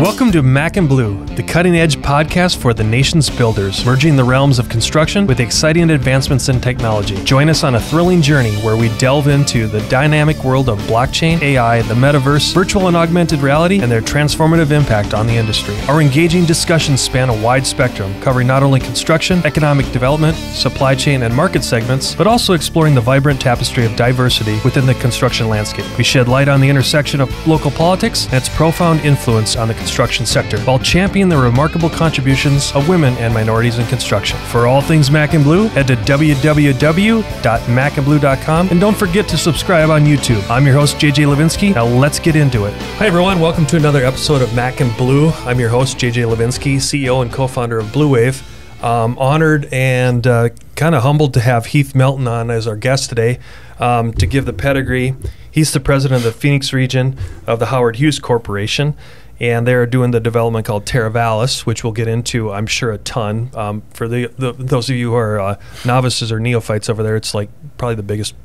Welcome to Mac and Bleu, the cutting-edge podcast for the nation's builders, merging the realms of construction with exciting advancements in technology. Join us on a thrilling journey where we delve into the dynamic world of blockchain, AI, the metaverse, virtual and augmented reality, and their transformative impact on the industry. Our engaging discussions span a wide spectrum, covering not only construction, economic development, supply chain, and market segments, but also exploring the vibrant tapestry of diversity within the construction landscape. We shed light on the intersection of local politics and its profound influence on the construction sector, while championing the remarkable contributions of women and minorities in construction. For all things Mac and Bleu, head to www.macandbleu.com, and don't forget to subscribe on YouTube. I'm your host, JJ Levinsky. Now let's get into it. Hi everyone, welcome to another episode of Mac and Bleu. I'm your host, JJ Levinsky, CEO and co-founder of Blue Wave. Honored and kind of humbled to have Heath Melton on as our guest today to give the pedigree. He's the president of the Phoenix region of the Howard Hughes Corporation, and they're doing the development called Teravalis, which we'll get into, I'm sure, a ton. For those of you who are novices or neophytes over there, it's like probably the biggest,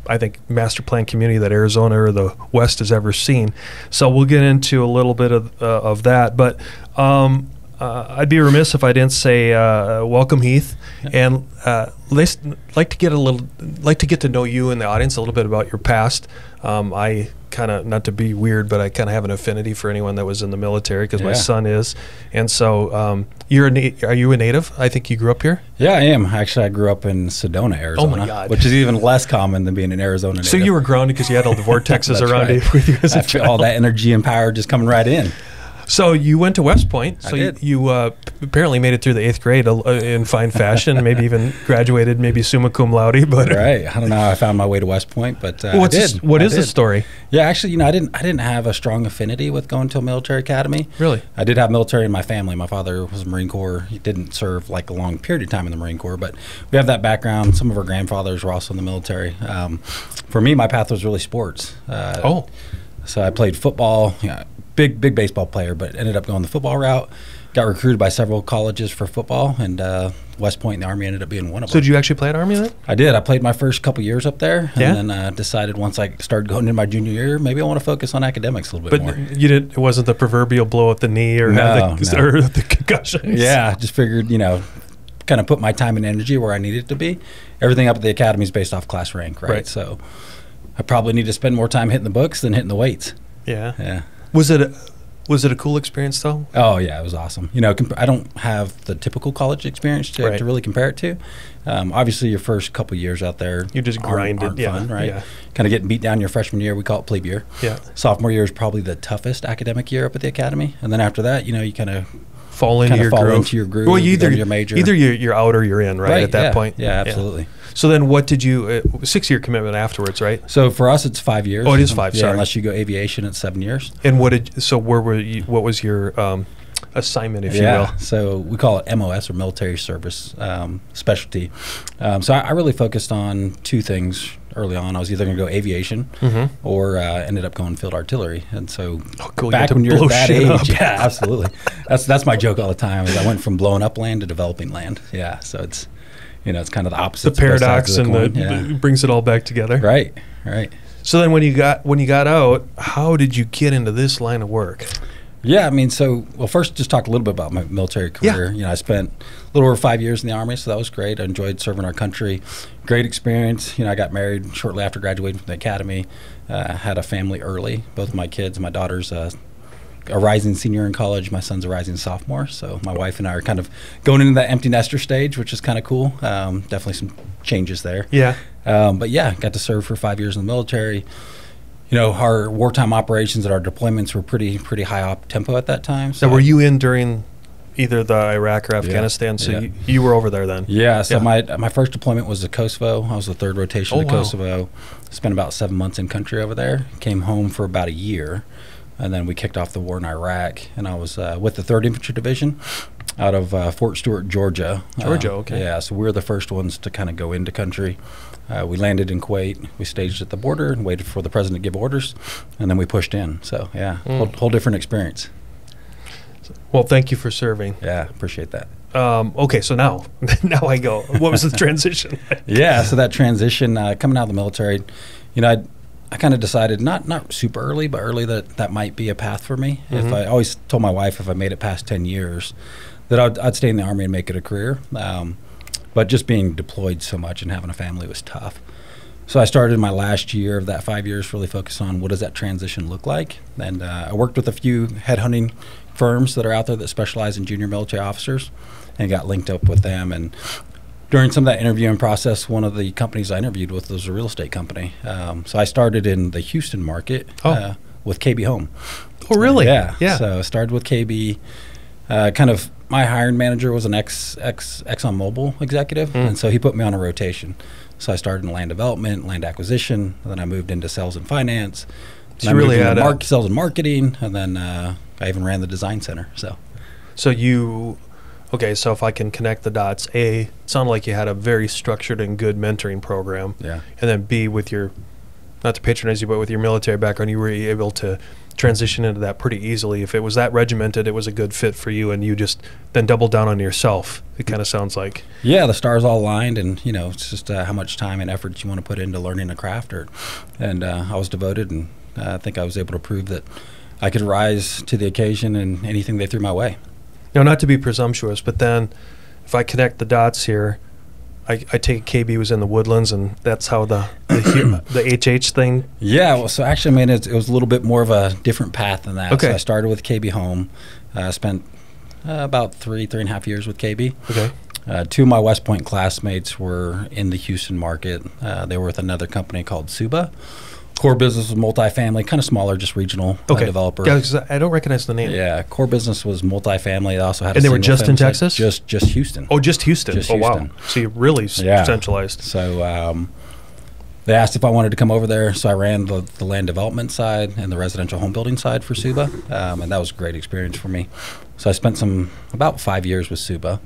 I think, master plan community that Arizona or the West has ever seen. So we'll get into a little bit of that. But I'd be remiss if I didn't say welcome, Heath, and like to get to know you and the audience a little bit about your past. I kind of, not to be weird, but I kind of have an affinity for anyone that was in the military because my son is, and so are you a native? I think you grew up here. Yeah, I am. Actually, I grew up in Sedona, Arizona. Oh my God. Which is even less common than being an Arizona native. So you were grounded because you had all the vortexes around you with you as a child. All that energy and power just coming right in. So you went to West Point. So I did. You apparently made it through the 8th grade in fine fashion. Maybe even graduated, maybe summa cum laude. But right, I don't know how I found my way to West Point, but I did. What is the story? Yeah, actually, I didn't have a strong affinity with going to a military academy. Really? I did have military in my family. My father was Marine Corps. He didn't serve like a long period of time in the Marine Corps, but we have that background. Some of our grandfathers were also in the military. For me, my path was really sports. So I played football. Big baseball player, but ended up going the football route. Got recruited by several colleges for football, and West Point and the Army ended up being one of them. So did you actually play at Army then? I did. I played my first couple years up there, and then decided once I started going into my junior year, maybe I want to focus on academics a little bit more. But you didn't. It wasn't the proverbial blow up the knee or or the concussions. Yeah, just figured kind of put my time and energy where I needed it to be. Everything up at the academy is based off class rank, right? So I probably need to spend more time hitting the books than hitting the weights. Yeah. Was it a cool experience though? Oh yeah, it was awesome. I don't have the typical college experience to really compare it to. Obviously, your first couple years out there, you just grinded, fun, right? Yeah. Kind of getting beat down your freshman year. We call it plebe year. Yeah. Sophomore year is probably the toughest academic year up at the academy, and then after that, you kind of fall into your groove. Well, either your major, either you're out or you're in, right? At that point. Yeah, absolutely. So then what did you, 6-year commitment afterwards, right? So for us, it's 5 years. Oh, it is 5, sorry. Unless you go aviation, it's 7 years. And what was your assignment, if you will? So we call it MOS, or military service specialty. So I really focused on two things early on. I was either going to go aviation or ended up going field artillery. And so back when you're at that age, yeah, absolutely. That's my joke all the time, is I went from blowing up land to developing land. Yeah, so it's kind of the opposite. The paradox and brings it all back together. Right. So then when you got out, how did you get into this line of work? Yeah, first just talk a little bit about my military career. Yeah. I spent a little over 5 years in the Army, so that was great. I enjoyed serving our country. Great experience. I got married shortly after graduating from the academy. Had a family early. Both of my kids, my daughter's a rising senior in college. My son's a rising sophomore. So my wife and I are kind of going into that empty nester stage, which is kind of cool. Definitely some changes there. Yeah. But yeah, got to serve for 5 years in the military. Our wartime operations and our deployments were pretty high up tempo at that time. So were you in during either the Iraq or Afghanistan? So you were over there then? Yeah. So my first deployment was to Kosovo. I was the third rotation to Kosovo. Spent about 7 months in country over there. Came home for about a year. And then we kicked off the war in Iraq, and I was with the 3rd Infantry Division out of Fort Stewart, Georgia. Okay. Yeah, so we were the first ones to kind of go into country. We landed in Kuwait. We staged at the border and waited for the president to give orders, and then we pushed in. So, yeah, whole different experience. Well, thank you for serving. Yeah, appreciate that. Okay, so now I go. What was the transition like? Yeah, so that transition, coming out of the military, I kind of decided, not super early, but early, that might be a path for me. If I always told my wife if I made it past 10 years that I'd stay in the Army and make it a career. But just being deployed so much and having a family was tough. So I started my last year of that 5 years really focused on what does that transition look like. And I worked with a few headhunting firms that are out there that specialize in junior military officers and got linked up with them. And during some of that interviewing process, one of the companies I interviewed with was a real estate company. So I started in the Houston market with KB Home. Oh, really? Yeah. So I started with KB. My hiring manager was an ExxonMobil executive, and so he put me on a rotation. So I started in land development, land acquisition, and then I moved into sales and finance. So you really had sales and marketing, and then I even ran the design center. So if I can connect the dots, A, it sounded like you had a very structured and good mentoring program. Yeah. And then B, with your, not to patronize you, but with your military background, you were able to transition into that pretty easily. If it was that regimented, it was a good fit for you, and you just then doubled down on yourself, it kind of sounds like. Yeah, the stars all aligned, and it's just how much time and effort you want to put into learning a craft. And I was devoted, and I think I was able to prove that I could rise to the occasion in anything they threw my way. Now, not to be presumptuous, but then if I connect the dots here, I take KB was in the Woodlands, and that's how the HH thing. Yeah, well, so actually, it was a little bit more of a different path than that. Okay. So I started with KB Home. I spent about three and a half years with KB. Okay. Two of my West Point classmates were in the Houston market. They were with another company called Sueba. Core business was multifamily, kind of smaller, just regional developer. Yeah, because I don't recognize the name. Yeah, core business was multifamily. They also had and they were just in Texas? Just Houston. Oh, just Houston. Houston. Wow. So you really centralized. So they asked if I wanted to come over there, so I ran the land development side and the residential home building side for Sueba, and that was a great experience for me. So I spent about 5 years with Sueba.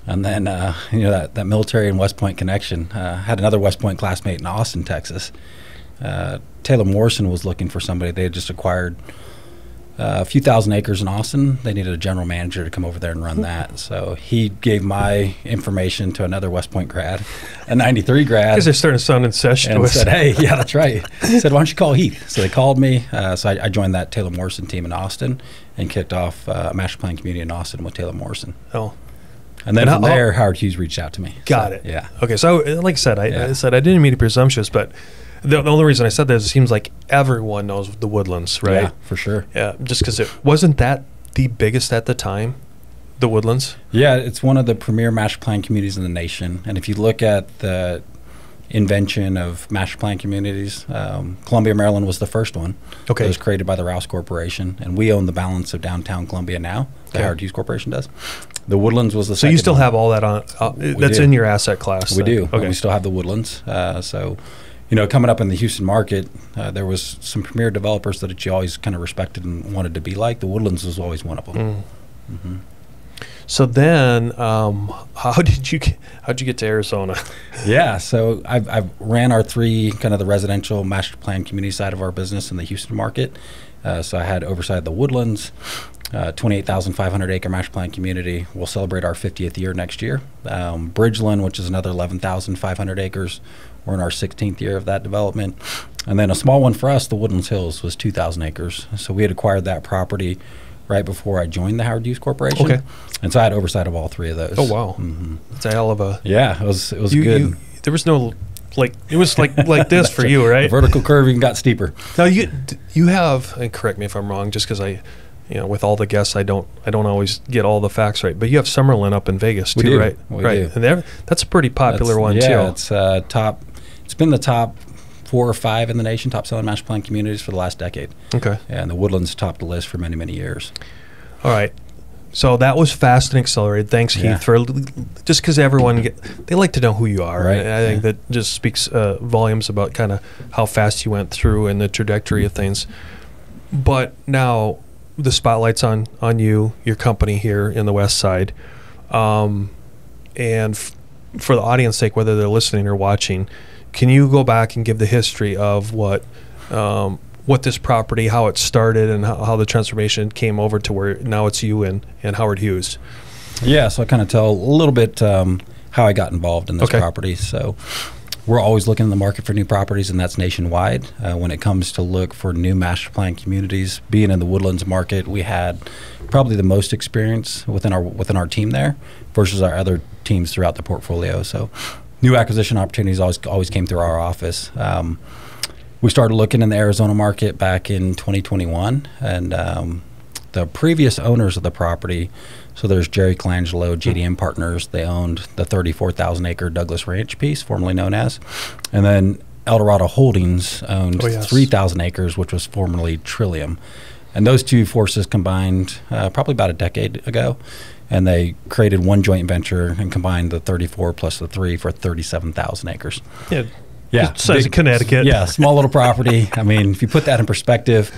And then, that military and West Point connection. Had another West Point classmate in Austin, Texas. Taylor Morrison was looking for somebody. They had just acquired a few thousand acres in Austin. They needed a general manager to come over there and run that. So he gave my information to another West Point grad, a 93 grad. Because they're starting to sound incestuous. And said, hey, yeah, that's right. Said, why don't you call Heath? So they called me. So I joined that Taylor Morrison team in Austin and kicked off a master plan community in Austin with Taylor Morrison. Oh. And then from there, Howard Hughes reached out to me. Got it. Yeah. Okay, so like I said, I said I didn't mean to be presumptuous, but the only reason I said that is it seems like everyone knows the Woodlands, right? Yeah, for sure. Yeah, just because wasn't that the biggest at the time, the Woodlands? Yeah, it's one of the premier master plan communities in the nation. And if you look at the invention of master plan communities, Columbia, Maryland was the first one. Okay. It was created by the Rouse Corporation, and we own the balance of downtown Columbia now. The Howard Hughes Corporation does. The Woodlands was the second. So you still one. have all that on? That's in your asset class. We do. Okay. We still have the Woodlands. So, coming up in the Houston market, there was some premier developers that you always kind of respected and wanted to be like. The Woodlands was always one of them. Mm-hmm. So then, how'd you get to Arizona? Yeah, so I've ran our three kind of the residential master plan community side of our business in the Houston market. So I had oversight of the Woodlands, 28,500 acre master plan community. We'll celebrate our 50th year next year. Bridgeland, which is another 11,500 acres. We're in our 16th year of that development. And then a small one for us, the Woodlands Hills, was 2,000 acres. So we had acquired that property right before I joined the Howard Hughes Corporation. Okay. And so I had oversight of all three of those. Oh, wow. Mm-hmm. It's a hell of a... Yeah, it was good. There was no... it was like this for you, right? The vertical curve even got steeper. Now you have, and correct me if I'm wrong, just because with all the guests, I don't always get all the facts right. But you have Summerlin up in Vegas too, right? We do. And that's a pretty popular one too. Yeah, it's top. It's been the top 4 or 5 in the nation, top selling master plan communities for the last decade. Okay. And the Woodlands topped the list for many, many years. All right. So that was fast and accelerated. Thanks, Heath, for just because they like to know who you are. Right. And I think that just speaks volumes about kind of how fast you went through and the trajectory of things. But now the spotlight's on you, your company here in the West Side. And for the audience's sake, whether they're listening or watching, can you go back and give the history of what this property, how it started, and how the transformation came over to where now it's you and Howard Hughes? Yeah, so I kind of tell a little bit how I got involved in this property. So we're always looking in the market for new properties, and that's nationwide. When it comes to look for new master plan communities, being in the Woodlands market, we had probably the most experience within our team there versus our other teams throughout the portfolio. So new acquisition opportunities always came through our office. We started looking in the Arizona market back in 2021, and the previous owners of the property, so there's Jerry Colangelo, JDM Partners, they owned the 34,000 acre Douglas Ranch piece, formerly known as, and then Eldorado Holdings owned 3,000 acres, which was formerly Trillium. And those two forces combined probably about a decade ago, and they created one joint venture and combined the 34 plus the 3 for 37,000 acres. Yeah, size of Connecticut. Yeah, small little property. I mean, if you put that in perspective,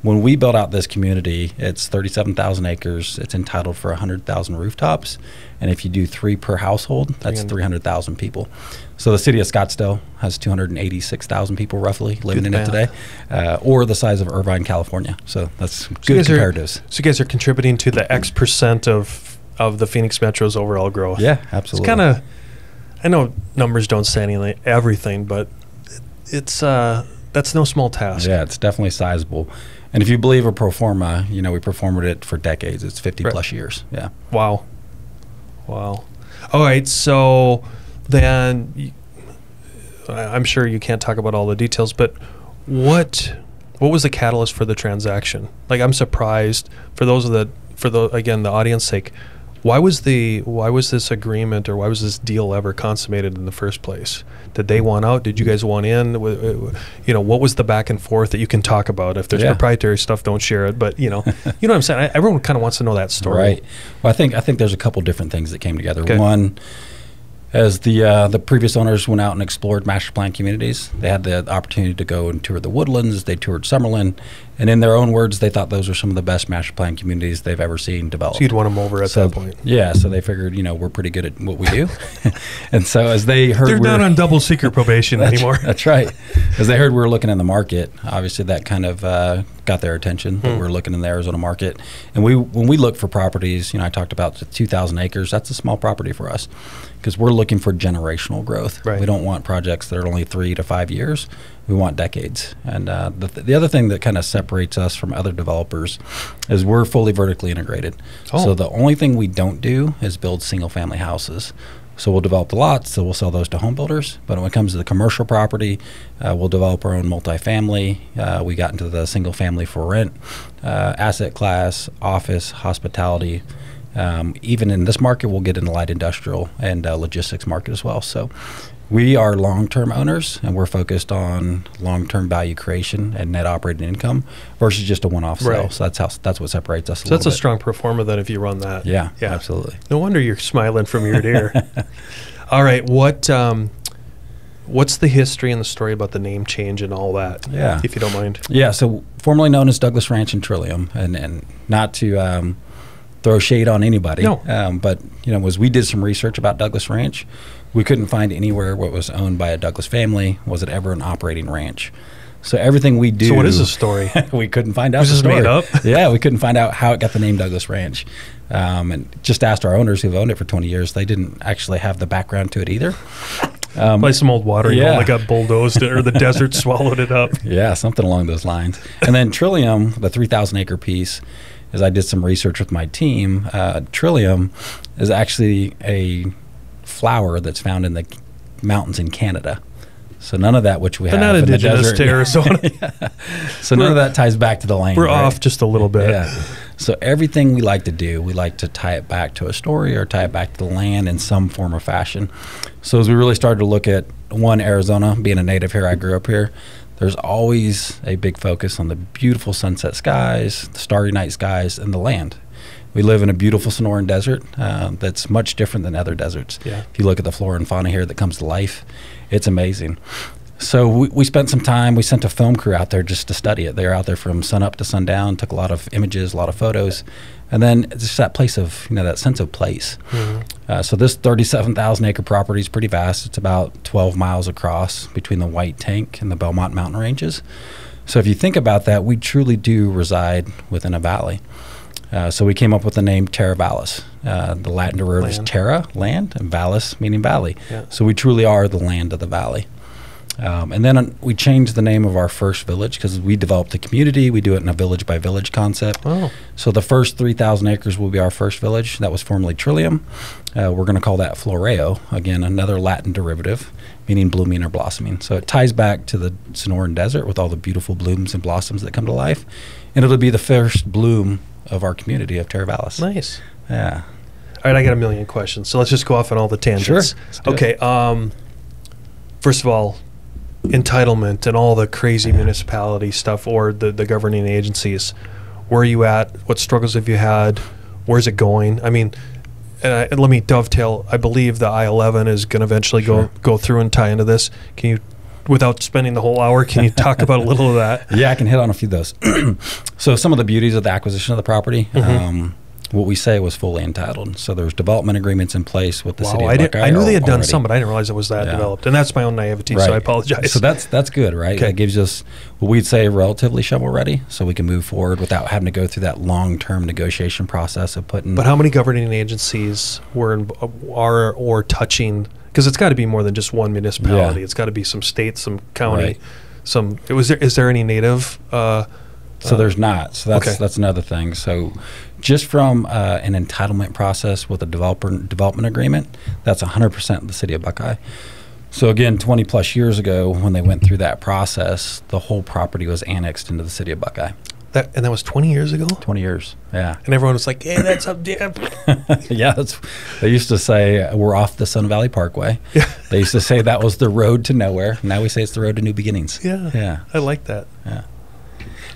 when we built out this community, it's 37,000 acres. It's entitled for 100,000 rooftops. And if you do 3 per household, that's 300,000 people. So the city of Scottsdale has 286,000 people roughly living in it today, or the size of Irvine, California. So that's good comparatives. So you guys are contributing to the X percent of the Phoenix Metro's overall growth. Yeah, absolutely. It's kind of, I know numbers don't say everything, but it's that's no small task. Yeah, it's definitely sizable. And if you believe a pro forma, we performed it for decades. It's 50 plus years. Yeah. Wow. All right. So then, I'm sure you can't talk about all the details, but what was the catalyst for the transaction? Like, I'm surprised for the audience sake. Why was this agreement, or why was this deal ever consummated in the first place? Did they want out? Did you guys want in? What was the back and forth that you can talk about? If there's proprietary stuff, don't share it. But you know what I'm saying. Everyone kind of wants to know that story. Right. Well, I think there's a couple different things that came together. Okay. One, as the previous owners went out and explored master plan communities, they had the opportunity to go and tour the Woodlands. They toured Summerlin, and in their own words, they thought those were some of the best master plan communities they've ever seen developed. So you'd want them over at that point. Yeah, so they figured, we're pretty good at what we do. And so as they heard they're not on double secret probation anymore. That's right. As they heard we were looking in the market, obviously that kind of got their attention. That we're looking in the Arizona market. And when we look for properties, I talked about the 2,000 acres. That's a small property for us because we're looking for generational growth. Right. We don't want projects that are only 3 to 5 years. We want decades. And the other thing that kind of separates us from other developers is we're fully vertically integrated. So the only thing we don't do is build single family houses. So we'll develop the lots, so we'll sell those to home builders. But when it comes to the commercial property, we'll develop our own multifamily. We got into the single family for rent, asset class, office, hospitality. Even in this market, we'll get into light industrial and logistics market as well. So we are long-term owners, and we're focused on long-term value creation and net operating income versus just a one-off sale. So that's what separates us. So that's a strong pro forma then if you run that. Yeah, absolutely. No wonder you're smiling from ear to ear. All right, what's the history and the story about the name change and all that? Yeah, if you don't mind. Yeah, so formerly known as Douglas Ranch and Trillium, and not to throw shade on anybody. No. But as we did some research about Douglas Ranch, we couldn't find anywhere what was owned by a Douglas family. Was it ever an operating ranch? So everything we do. So what is the story? We couldn't find out. Was this made up? Yeah, we couldn't find out how it got the name Douglas Ranch. And just asked our owners who've owned it for 20 years. They didn't actually have the background to it either. Like some old water, they got bulldozed or the desert swallowed it up. Yeah, something along those lines. And then Trillium, the 3,000 acre piece, as I did some research with my team, Trillium is actually a flower that's found in the mountains in Canada. So none of that which we have not in indigenous the desert. To Arizona. Yeah. So none of that ties back to the land. We're off just a little bit. Yeah. So everything we like to do, we like to tie it back to a story or tie it back to the land in some form or fashion. So as we really started to look at Arizona, being a native here, I grew up here, there's always a big focus on the beautiful sunset skies, the starry night skies, and the land. We live in a beautiful Sonoran desert that's much different than other deserts. Yeah. If you look at the flora and fauna here that comes to life, it's amazing. So we spent some time, we sent a film crew out there just to study it. They were out there from sun up to sundown, took a lot of images, a lot of photos, and then just that place of, that sense of place. Mm-hmm. So this 37,000 acre property is pretty vast. It's about 12 miles across between the White Tank and the Belmont Mountain Ranges. So if you think about that, we truly do reside within a valley. So we came up with the name Teravalis. The Latin derivative is terra, land, and vallis, meaning valley. Yeah. So we truly are the land of the valley. And then we changed the name of our first village because we developed a community. We do it in a village by village concept. Oh. So the first 3,000 acres will be our first village. That was formerly Trillium. We're going to call that Floreo, again, another Latin derivative, meaning blooming or blossoming. So it ties back to the Sonoran Desert with all the beautiful blooms and blossoms that come to life. And it'll be the first bloom of our community of Teravalis. Nice. Yeah. All right, I got a million questions, so let's just go off on all the tangents. Sure. Okay. First of all, entitlement and all the crazy municipality stuff or the governing agencies. Where are you at? What struggles have you had? Where's it going? I mean, and let me dovetail. I believe the I-11 is going to eventually go through and tie into this. Can you, without spending the whole hour, can you talk about a little of that? Yeah, I can hit on a few of those. So some of the beauties of the acquisition of the property, what we say was fully entitled. So there's development agreements in place with the City of Buckeye. I knew they had done already. some, but I didn't realize it was that developed. And that's my own naivety, so I apologize. So that's good, right? Okay. That gives us what we'd say relatively shovel-ready, so we can move forward without having to go through that long-term negotiation process of putting... But how many governing agencies are or touching... Because it's got to be more than just one municipality. It's got to be some state, some county, some... Is there any native... So there's not. So that's another thing. So just from an entitlement process with a development agreement, that's 100% the City of Buckeye. So again, 20 plus years ago, when they went through that process, the whole property was annexed into the City of Buckeye. And that was 20 years ago? 20 years, yeah. And everyone was like, hey, that's up there. Yeah, they used to say we're off the Sun Valley Parkway. Yeah. They used to say that was the road to nowhere. Now we say it's the road to new beginnings. Yeah. I like that. Yeah.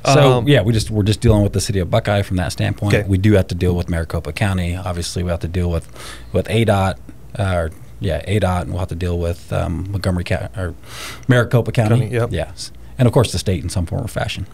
So we're just dealing with the City of Buckeye from that standpoint. Okay. We do have to deal with Maricopa County. Obviously, we have to deal with ADOT. ADOT, and we'll have to deal with Montgomery County or Maricopa County. Yep. Yes, and of course the state in some form or fashion.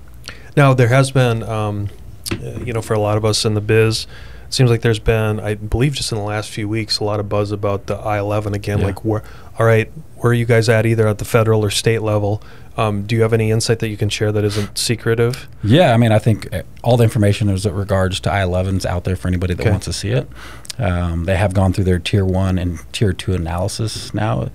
Now there has been, for a lot of us in the biz, it seems like there's been, I believe, just in the last few weeks, a lot of buzz about the I-11 again. Yeah. Like, where are you guys at, either at the federal or state level? Do you have any insight that you can share that isn't secretive? Yeah, I mean, I think all the information as it regards to I-11's out there for anybody that wants to see it. They have gone through their Tier 1 and Tier 2 analysis now.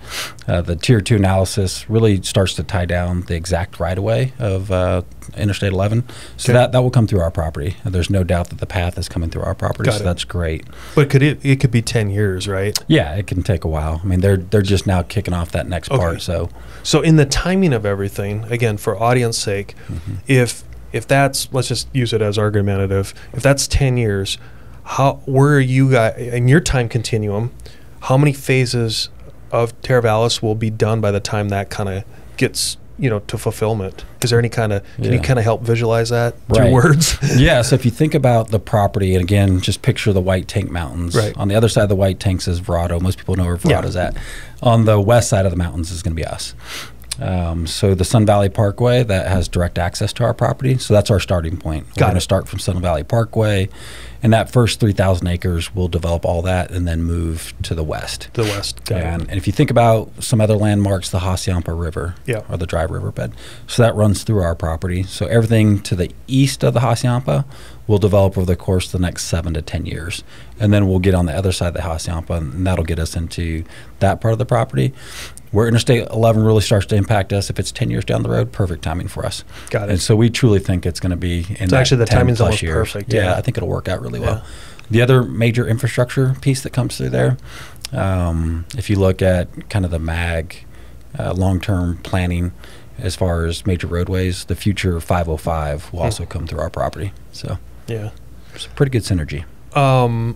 The Tier 2 analysis really starts to tie down the exact right-of-way of Interstate 11. So that will come through our property. There's no doubt that the path is coming through our property, so that's great. But it could be 10 years, right? Yeah, it can take a while. I mean, they're just now kicking off that next part. So in the timing of everything, again, for audience sake, if that's, let's just use it as argumentative, if that's 10 years, where are you guys in your time continuum? How many phases of Teravalis will be done by the time that kind of gets to fulfillment? Is there any kind of can you kind of help visualize that through words? Yeah. So if you think about the property, and again, just picture the White Tank Mountains. Right. On the other side of the White Tanks is Verado. Most people know where Verado's at. On the west side of the mountains is going to be us. So the Sun Valley Parkway, that has direct access to our property. So that's our starting point. We're going to start from Sun Valley Parkway, and that first 3,000 acres, we'll develop all that and then move to the west. And if you think about some other landmarks, the Hassayampa River, or the dry riverbed. So that runs through our property. So everything to the east of the Hassayampa will develop over the course of the next 7 to 10 years. And then we'll get on the other side of the Hassayampa, and that'll get us into that part of the property. Where Interstate 11 really starts to impact us, if it's 10 years down the road, perfect timing for us. Got it. And so we truly think it's going to be in so actually the timing's almost years. perfect. Yeah, I think it'll work out really well. The other major infrastructure piece that comes through there, if you look at kind of the MAG long-term planning as far as major roadways, the future 505 will also come through our property. So it's a pretty good synergy.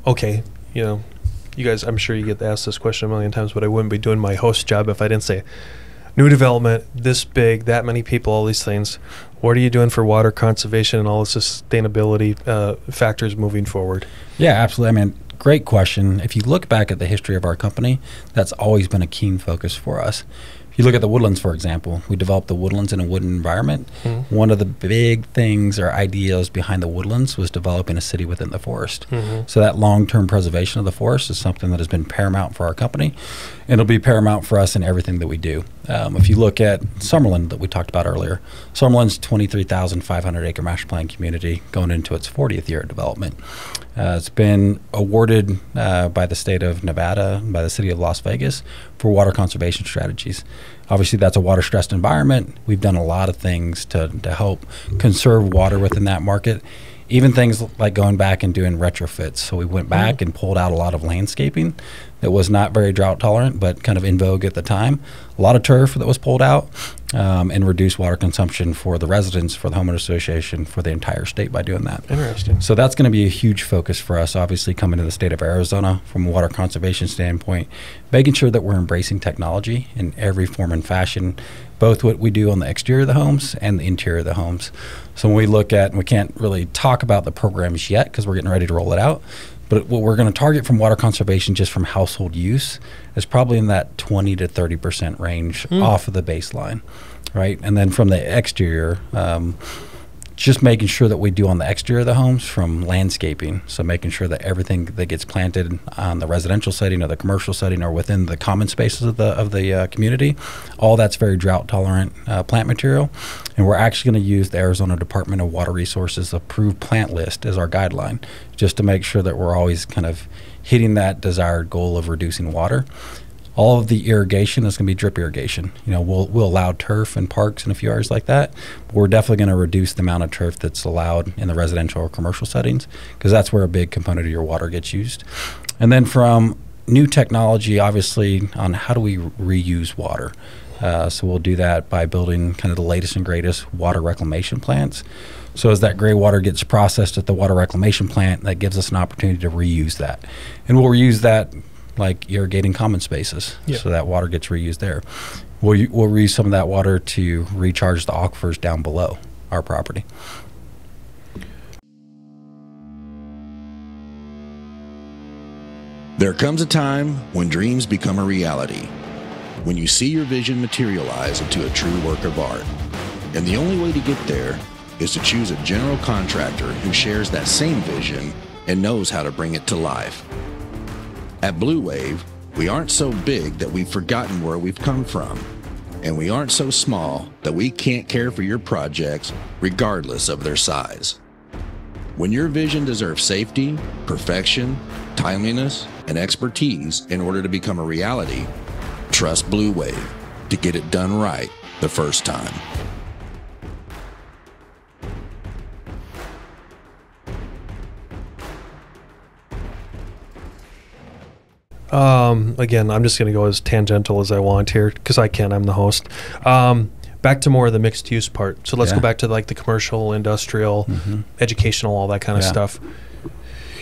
Okay, you guys, I'm sure you get asked this question a million times, but I wouldn't be doing my host job if I didn't say new development, this big, that many people, all these things. What are you doing for water conservation and all the sustainability factors moving forward? Yeah, absolutely. I mean, great question. If you look back at the history of our company, that's always been a keen focus for us. If you look at the Woodlands, for example, we developed the Woodlands in a wooded environment. One of the big things or ideas behind the Woodlands was developing a city within the forest. So that long-term preservation of the forest is something that has been paramount for our company, and it'll be paramount for us in everything that we do. If you look at Summerlin that we talked about earlier, Summerlin's 23,500 acre master plan community going into its 40th year of development. It's been awarded by the state of Nevada and by the city of Las Vegas for water conservation strategies. Obviously, that's a water-stressed environment. We've done a lot of things to help conserve water within that market. Even things like going back and doing retrofits. So we went back and pulled out a lot of landscaping that was not very drought tolerant, but kind of in vogue at the time. A lot of turf that was pulled out, and reduced water consumption for the residents, for the homeowner association, for the entire state by doing that. Interesting. So that's going to be a huge focus for us, obviously, coming to the state of Arizona from a water conservation standpoint, making sure that we're embracing technology in every form and fashion, both what we do on the exterior of the homes and the interior of the homes. So when we look at, and we can't really talk about the programs yet because we're getting ready to roll it out, but what we're going to target from water conservation just from household use is probably in that 20 to 30% range off of the baseline, right? And then from the exterior, just making sure that we do on the exterior of the homes from landscaping. So making sure that everything that gets planted on the residential setting or the commercial setting or within the common spaces of the community, all that's very drought tolerant plant material. And we're actually going to use the Arizona Department of Water Resources approved plant list as our guideline, just to make sure that we're always kind of hitting that desired goal of reducing water. All of the irrigation is going to be drip irrigation. You know, we'll allow turf in parks and a few areas like that, but we're definitely going to reduce the amount of turf that's allowed in the residential or commercial settings, because that's where a big component of your water gets used. And then from new technology, obviously, on how do we reuse water. So we'll do that by building kind of the latest and greatest water reclamation plants. So as that gray water gets processed at the water reclamation plant, that gives us an opportunity to reuse that. And we'll reuse that like irrigating common spaces, so that water gets reused there. We'll reuse some of that water to recharge the aquifers down below our property. There comes a time when dreams become a reality, when you see your vision materialize into a true work of art. And the only way to get there is to choose a general contractor who shares that same vision and knows how to bring it to life. At Blue Wave, we aren't so big that we've forgotten where we've come from, and we aren't so small that we can't care for your projects regardless of their size. When your vision deserves safety, perfection, timeliness, and expertise in order to become a reality, trust Blue Wave to get it done right the first time. Again, I'm just going to go as tangential as I want here because I can. I'm the host. Back to more of the mixed use part. So let's go back to like the commercial, industrial, educational, all that kind of stuff.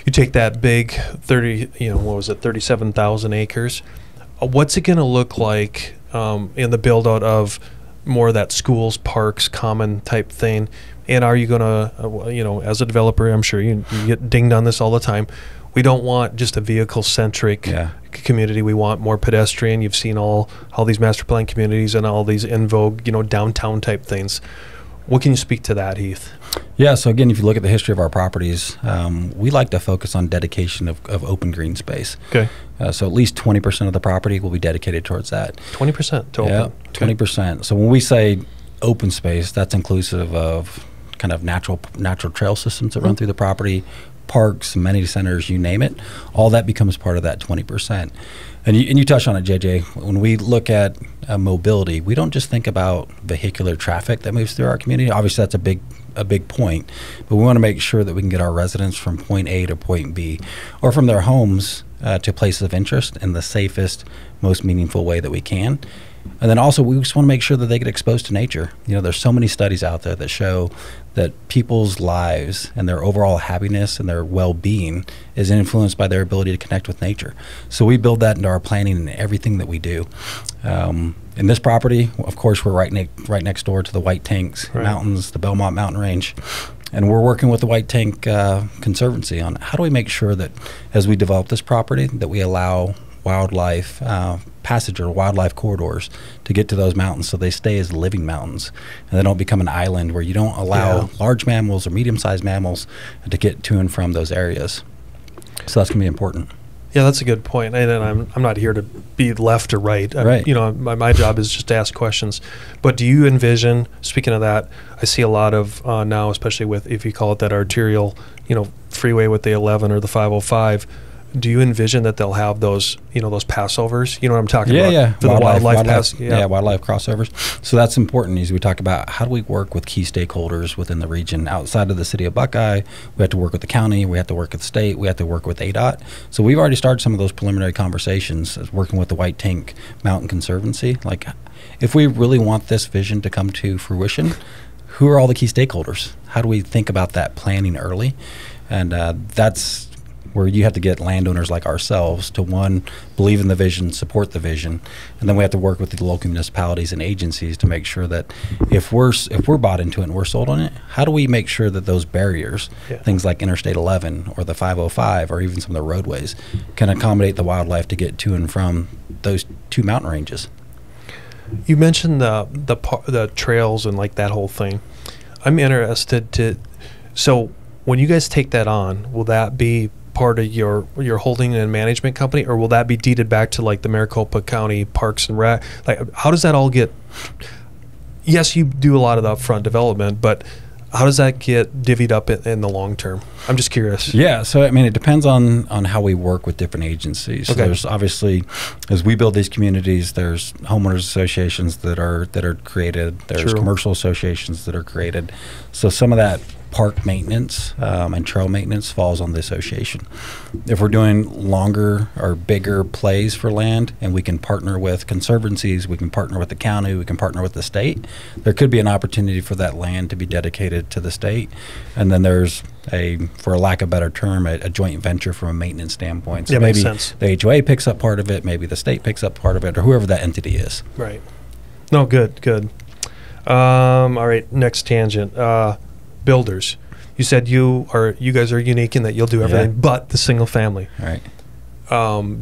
You take that big 37,000 acres. What's it going to look like in the build out of more of that schools, parks, common type thing? And are you going to, as a developer, I'm sure you get dinged on this all the time. We don't want just a vehicle-centric community. We want more pedestrian. You've seen all these master plan communities and all these in vogue, downtown type things. What can you speak to that, Heath? Yeah, so again, if you look at the history of our properties, we like to focus on dedication of open green space. Okay. So at least 20% of the property will be dedicated towards that. 20% to open? Yeah, 20%. So when we say open space, that's inclusive of kind of natural trail systems that run through the property, parks, amenity centers, you name it. All that becomes part of that 20%. And you touched on it, JJ. When we look at mobility, we don't just think about vehicular traffic that moves through our community. Obviously, that's a big point, but we want to make sure that we can get our residents from point A to point B, or from their homes to places of interest in the safest, most meaningful way that we can. And then also, we just want to make sure that they get exposed to nature. There's so many studies out there that show that people's lives and their overall happiness and their well-being is influenced by their ability to connect with nature. So we build that into our planning and everything that we do. In this property, of course, we're right next door to the White Tanks Mountains, the Belmont Mountain Range. And we're working with the White Tank Conservancy on how do we make sure that as we develop this property that we allow wildlife passage or wildlife corridors to get to those mountains so they stay as living mountains and they don't become an island where you don't allow large mammals or medium-sized mammals to get to and from those areas. So that's going to be important. Yeah, that's a good point. And I'm not here to be left or right. My job is just to ask questions. But do you envision, speaking of that, I see a lot of now, especially with, if you call it that arterial, freeway with the 11 or the 505, do you envision that they'll have those, those Passovers? You know what I'm talking about? Yeah. For the wildlife pass. Yeah, wildlife crossovers. So that's important as we talk about how do we work with key stakeholders within the region. Outside of the City of Buckeye, we have to work with the county, we have to work with the state, we have to work with ADOT. So we've already started some of those preliminary conversations working with the White Tank Mountain Conservancy. Like, if we really want this vision to come to fruition, who are all the key stakeholders? How do we think about that planning early? And that's where you have to get landowners like ourselves to, one, believe in the vision, support the vision, and then we have to work with the local municipalities and agencies to make sure that if we're bought into it and we're sold on it, how do we make sure that those barriers, things like Interstate 11 or the 505 or even some of the roadways, can accommodate the wildlife to get to and from those two mountain ranges? You mentioned the trails and like that whole thing. I'm interested so when you guys take that on, will that be part of your holding and management company, or will that be deeded back to like the Maricopa County Parks and Rec? Like, how does that all get? Yes, you do a lot of the upfront development, but how does that get divvied up in the long term? I'm just curious. Yeah, so I mean, it depends on how we work with different agencies. So there's obviously, as we build these communities, there's homeowners associations that are created. There's commercial associations that are created. So some of that park maintenance and trail maintenance falls on the association. If we're doing longer or bigger plays for land and we can partner with conservancies, we can partner with the county, we can partner with the state, there could be an opportunity for that land to be dedicated to the state. And then there's for lack of a better term, a joint venture from a maintenance standpoint. So maybe the HOA picks up part of it, maybe the state picks up part of it, or whoever that entity is. Right. No, good. All right, next tangent. Builders, you said you guys are unique in that you'll do everything but the single family. Right.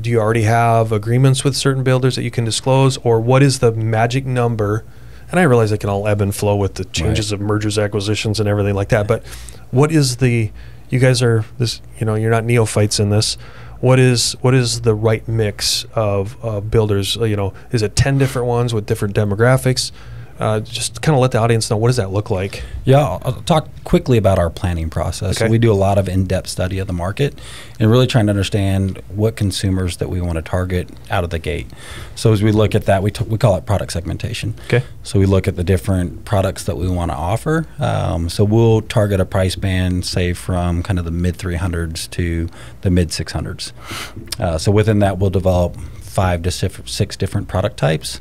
Do you already have agreements with certain builders that you can disclose, or what is the magic number? And I realize it can all ebb and flow with the changes of mergers, acquisitions, and everything like that. But what is you guys are this? You're not neophytes in this. What is the right mix of builders? Is it 10 different ones with different demographics? Just kind of let the audience know, what does that look like? Yeah, I'll talk quickly about our planning process. Okay. So we do a lot of in-depth study of the market and really trying to understand what consumers that we want to target out of the gate. So as we look at that, we call it product segmentation. Okay. So we look at the different products that we want to offer. So we'll target a price band, say from kind of the mid 300s to the mid 600s. So within that, we'll develop 5 to 6 different product types.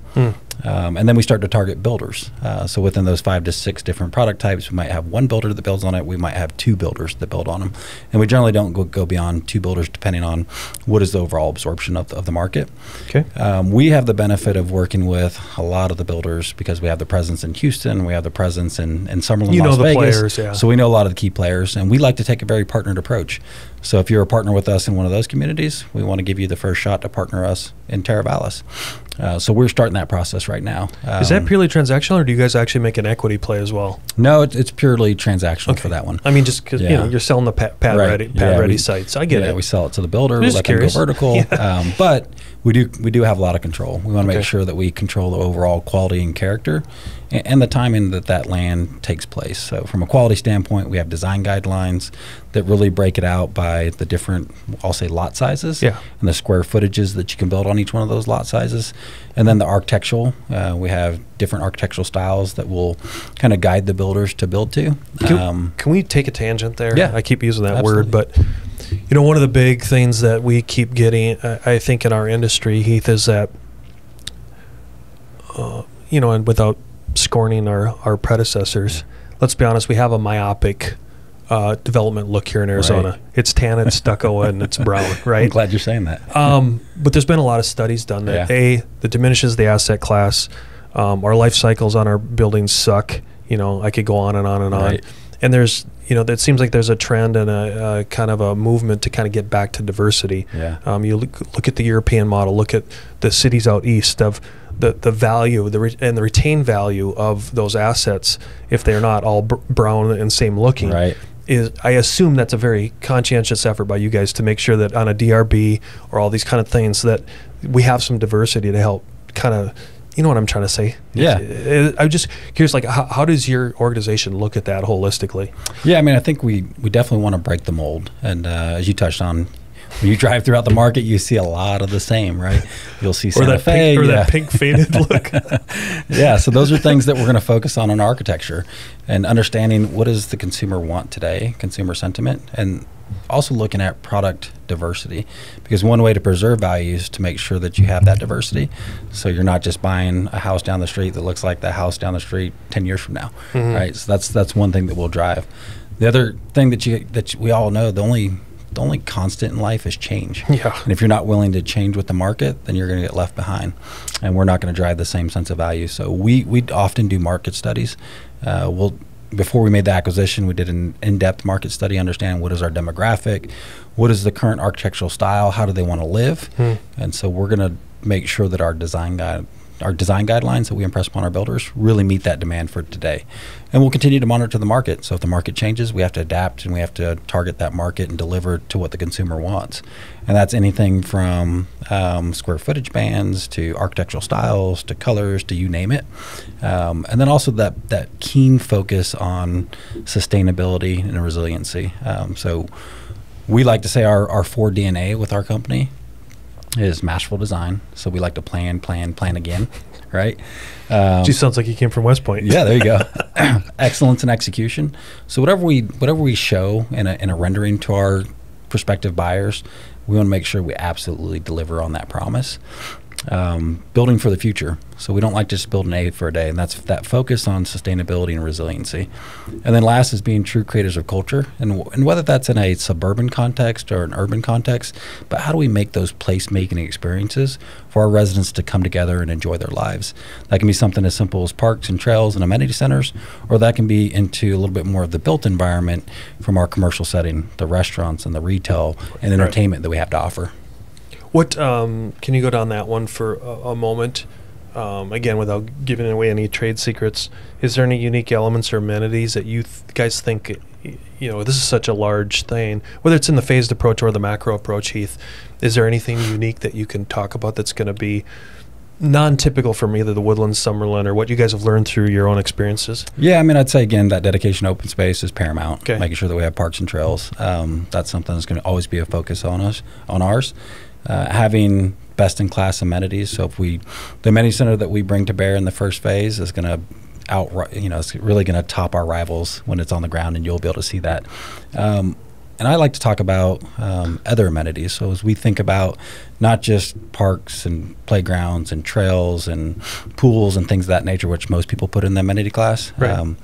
And then we start to target builders. So within those 5 to 6 different product types, we might have one builder that builds on it. We might have 2 builders that build on them. And we generally don't go beyond 2 builders depending on what is the overall absorption of the market. Okay. We have the benefit of working with a lot of the builders because we have the presence in Houston. We have the presence in Summerlin, Las Vegas. Players, yeah. So we know a lot of the key players. And we like to take a very partnered approach. So if you're a partner with us in one of those communities, we want to give you the first shot to partner us in Teravalis. So we're starting that process right now. Is that purely transactional, or do you guys actually make an equity play as well? No, it's purely transactional for that one. I mean, just because you're selling the pad ready sites. I get it. We sell it to the builder. We let them go vertical. But we do have a lot of control. We want to make sure that we control the overall quality and character and the timing that land takes place. So from a quality standpoint, we have design guidelines that really break it out by the different, I'll say, lot sizes and the square footages that you can build on each one of those lot sizes. And then the architectural, we have different architectural styles that will kind of guide the builders to build to. Can we take a tangent there? Yeah. I keep using that word, but one of the big things that we keep getting, I think, in our industry, Heath, is that, and without scorning our predecessors, let's be honest, we have a myopic development look here in Arizona. Right. It's tan, it's stucco, and it's brown, right? I'm glad you're saying that. But there's been a lot of studies done that, that diminishes the asset class. Our life cycles on our buildings suck. I could go on and on and on. And there's, it seems like there's a trend and a kind of a movement to kind of get back to diversity. Yeah. You look at the European model, look at the cities out east of the value and the retained value of those assets, if they're not all brown and same looking. Right. I assume that's a very conscientious effort by you guys to make sure that on a DRB or all these kind of things that we have some diversity to help kind of, you know what I'm trying to say? Yeah. I'm just curious, like, how does your organization look at that holistically? Yeah, I mean, I think we definitely want to break the mold. And as you touched on, When you drive throughout the market, you see a lot of the same, right? You'll see Santa Fe. That pink faded look. Yeah, so those are things that we're going to focus on in architecture and understanding what does the consumer want today, consumer sentiment, and also looking at product diversity, because one way to preserve value is to make sure that you have that diversity, so you're not just buying a house down the street that looks like the house down the street 10 years from now, right? So that's one thing that will drive. The other thing that we all know, the only constant in life is change. Yeah. And if you're not willing to change with the market, then you're going to get left behind, and we're not going to drive the same sense of value. So we often do market studies. Before we made the acquisition, we did an in-depth market study, understand what is our demographic, what is the current architectural style, how do they want to live, and so we're going to make sure that our design guidelines that we impress upon our builders really meet that demand for today. And we'll continue to monitor the market. So if the market changes, we have to adapt, and we have to target that market and deliver to what the consumer wants. And that's anything from square footage bands to architectural styles to colors to you name it. And then also that keen focus on sustainability and resiliency. So we like to say our 4 DNA with our company is masterful design. So we like to plan again, right? She sounds like you came from West Point. Yeah, there you go. Excellence in execution. So whatever we show in a rendering to our prospective buyers, we want to make sure we absolutely deliver on that promise. Building for the future. So we don't like just building a for a day, and that's that focus on sustainability and resiliency. And then last is being true creators of culture, and whether that's in a suburban context or an urban context, but how do we make those place-making experiences for our residents to come together and enjoy their lives? That can be something as simple as parks and trails and amenity centers, or that can be into a little bit more of the built environment from our commercial setting, the restaurants and the retail and entertainment that we have to offer. What can you go down that one for a moment? Again, without giving away any trade secrets, is there any unique elements or amenities that you guys think, this is such a large thing, whether it's in the phased approach or the macro approach, Heath, is there anything unique that you can talk about that's going to be non-typical from either the Woodlands, Summerlin, or what you guys have learned through your own experiences? Yeah, I mean, I'd say, again, that dedication to open space is paramount. Okay. Making sure that we have parks and trails. That's something that's going to always be a focus on ours. Having best-in-class amenities. So if the amenity center that we bring to bear in the first phase is going to it's really going to top our rivals when it's on the ground, and you'll be able to see that. And I like to talk about other amenities. So as we think about not just parks and playgrounds and trails and pools and things of that nature, which most people put in the amenity class. Right.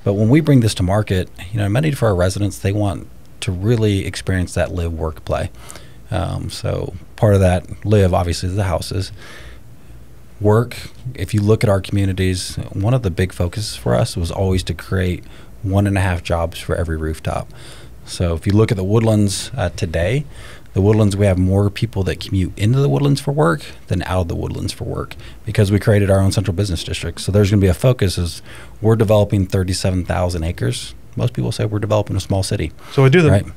But when we bring this to market, amenity for our residents, they want to really experience that live, work, play. So part of that live, obviously, is the houses. Work, if you look at our communities, one of the big focuses for us was always to create 1.5 jobs for every rooftop. So if you look at the Woodlands today, the Woodlands, we have more people that commute into the Woodlands for work than out of the Woodlands for work, because we created our own central business district. So there's going to be a focus as we're developing 37,000 acres. Most people say we're developing a small city. So I do the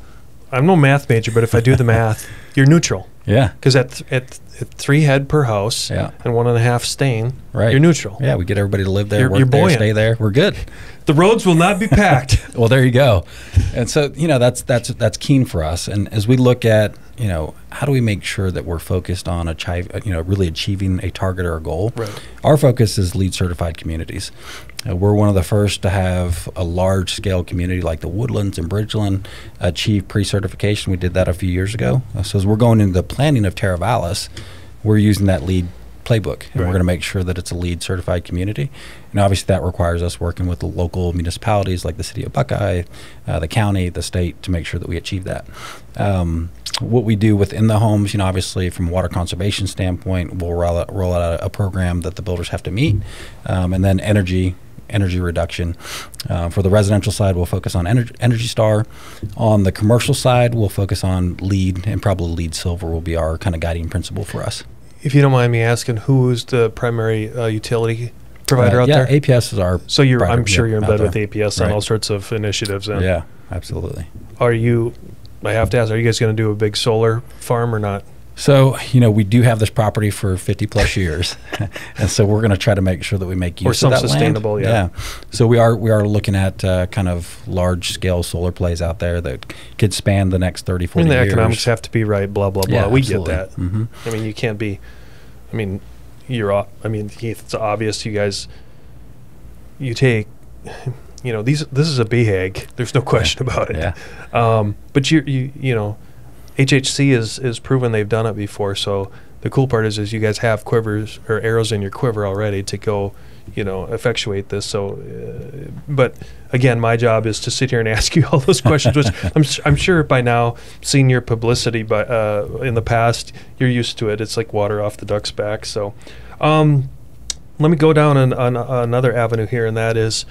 I'm no math major, but if I do the math, you're neutral. Yeah. Because at 3 head per house and 1.5 staying, you're neutral. Yeah, we get everybody to live there, you're work there, stay there. We're good. The roads will not be packed. Well, there you go. And so, that's keen for us. And as we look at, how do we make sure that we're focused on really achieving a target or a goal? Right. Our focus is LEED certified communities. We're one of the first to have a large scale community like the Woodlands and Bridgeland achieve pre-certification. We did that a few years ago. So as we're going into the planning of Teravalis, we're using that LEED playbook, and we're going to make sure that it's a LEED certified community. And obviously that requires us working with the local municipalities like the City of Buckeye, the county, the state, to make sure that we achieve that. What we do within the homes, obviously from a water conservation standpoint, we'll roll out a program that the builders have to meet, and then energy reduction. For the residential side, we'll focus on Energy Star. On the commercial side, we'll focus on LEED, and probably LEED Silver will be our kind of guiding principle for us. If you don't mind me asking, who's the primary utility provider out there? Yeah, APS is our. So I'm sure you're in bed with APS on all sorts of initiatives. Then. Yeah, absolutely. I have to ask, are you guys going to do a big solar farm or not? So, we do have this property for 50 plus years. And so we're going to try to make sure that we make use of that sustainable, land. Yeah. So we are looking at kind of large scale solar plays out there that could span the next 30, 40 years. The economics have to be right, blah, blah, blah. Yeah, we absolutely. get that. Mm-hmm. I mean, you can't be, Heath, it's obvious you guys, you take, this is a BHAG. There's no question about it. Yeah. But HHC is proven they've done it before. So the cool part is you guys have quivers or arrows in your quiver already to go, effectuate this. So, but again, my job is to sit here and ask you all those questions, which I'm sure by now, seeing your publicity in the past, you're used to it. It's like water off the duck's back. So, let me go down on another avenue here, and that is,